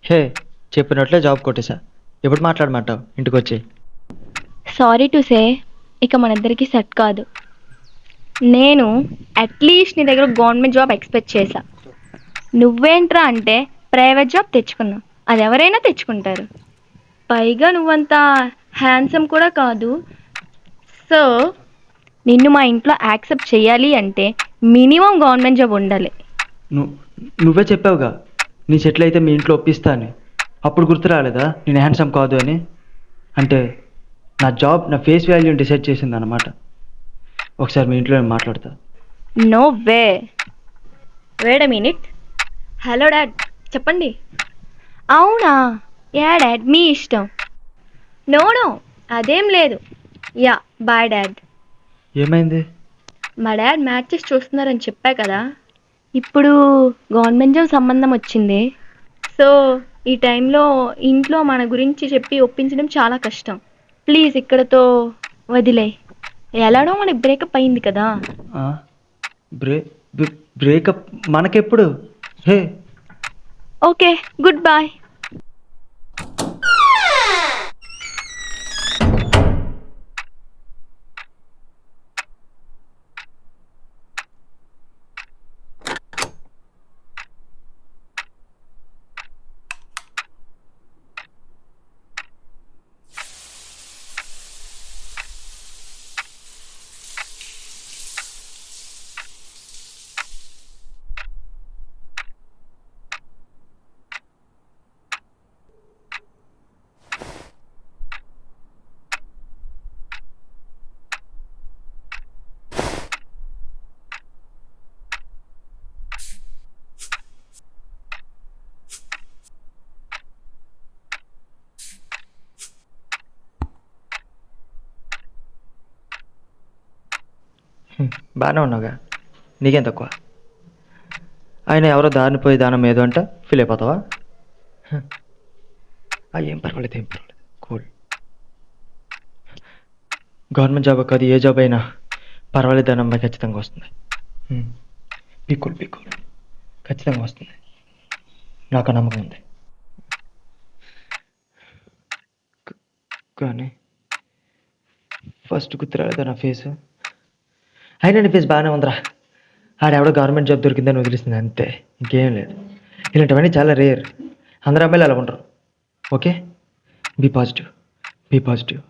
హే, చెప్పినట్లే జాబ్ కొట్టేశా. ఎప్పుడు మాట్లాడమంటావు ఇంటికి వచ్చి? సారీ టు సే, ఇక మన ఇద్దరికి సెట్ కాదు. నేను అట్లీస్ట్ నీ దగ్గర గవర్నమెంట్ జాబ్ ఎక్స్పెక్ట్ చేశా. నువ్వేంట్రా అంటే ప్రైవేట్ జాబ్ తెచ్చుకున్నావు. అది ఎవరైనా తెచ్చుకుంటారు. పైగా నువ్వంత హ్యాండ్సమ్ కూడా కాదు. సో నిన్ను మా ఇంట్లో యాక్సెప్ట్ చేయాలి అంటే మినిమం గవర్నమెంట్ జాబ్ ఉండాలి. నువ్వు నువ్వే చెప్పావుగా నీ సెటిల్ అయితే మీ ఇంట్లో ఒప్పిస్తా అని. అప్పుడు గుర్తు రాలేదా నేను హ్యాండ్సమ్ కాదు అని? అంటే నా జాబ్ నా ఫేస్ వాల్యూని డిసైడ్ చేసింది అన్నమాట. ఒకసారి మీ ఇంట్లో నేను మాట్లాడతా. No way. Wait a minute. Hello dad, చెప్పండి. అవునా? యా డాడ్, మీ ఇష్టం. నో నో, అదేం లేదు. Yeah, bye dad. ఏమైంది? మా డాడ్ మ్యాచెస్ చూస్తున్నారని చెప్పా కదా. ఇప్పుడు గవర్నమెంట్ జాబ్ సంబంధం వచ్చింది. సో ఈ టైంలో ఇంట్లో మన గురించి చెప్పి ఒప్పించడం చాలా కష్టం. ప్లీజ్ ఇక్కడతో వదిలే. ఎలానో మనకి బ్రేకప్ అయింది కదా. ఆ? బ్రే బ్రేకప్ మనకెప్పుడు? హే, ఓకే, గుడ్ బాయ్. బాగానే ఉన్నావుగా, నీకేం తక్కువ? ఆయన ఎవరో దారిని పోయి దానం ఏదో అంటే ఫీల్ అయిపోతావా? ఏం పర్వాలేదు, ఏం పర్వాలేదు, కూల్. గవర్నమెంట్ జాబ్ కాదు, ఏ జాబ్ అయినా పర్వాలేదు, దాని అమ్మాయి ఖచ్చితంగా వస్తుంది. పీకుల్ పీకుల్ ఖచ్చితంగా వస్తుంది, నాకు ఆ నమ్మకం ఉంది. కానీ ఫస్ట్ గుర్తురాలేదా నా ఫేస్? అయినా నీ ఫేస్ బాగానే ఉందిరా. ఆడెవడో గవర్నమెంట్ జాబ్ దొరికిందని వదిలేసింది అంతే, ఇంకేం లేదు. ఇలాంటివన్నీ చాలా రేర్. అందరు అమ్మాయిలు అలా ఉండరు. Okay, be positive, be positive.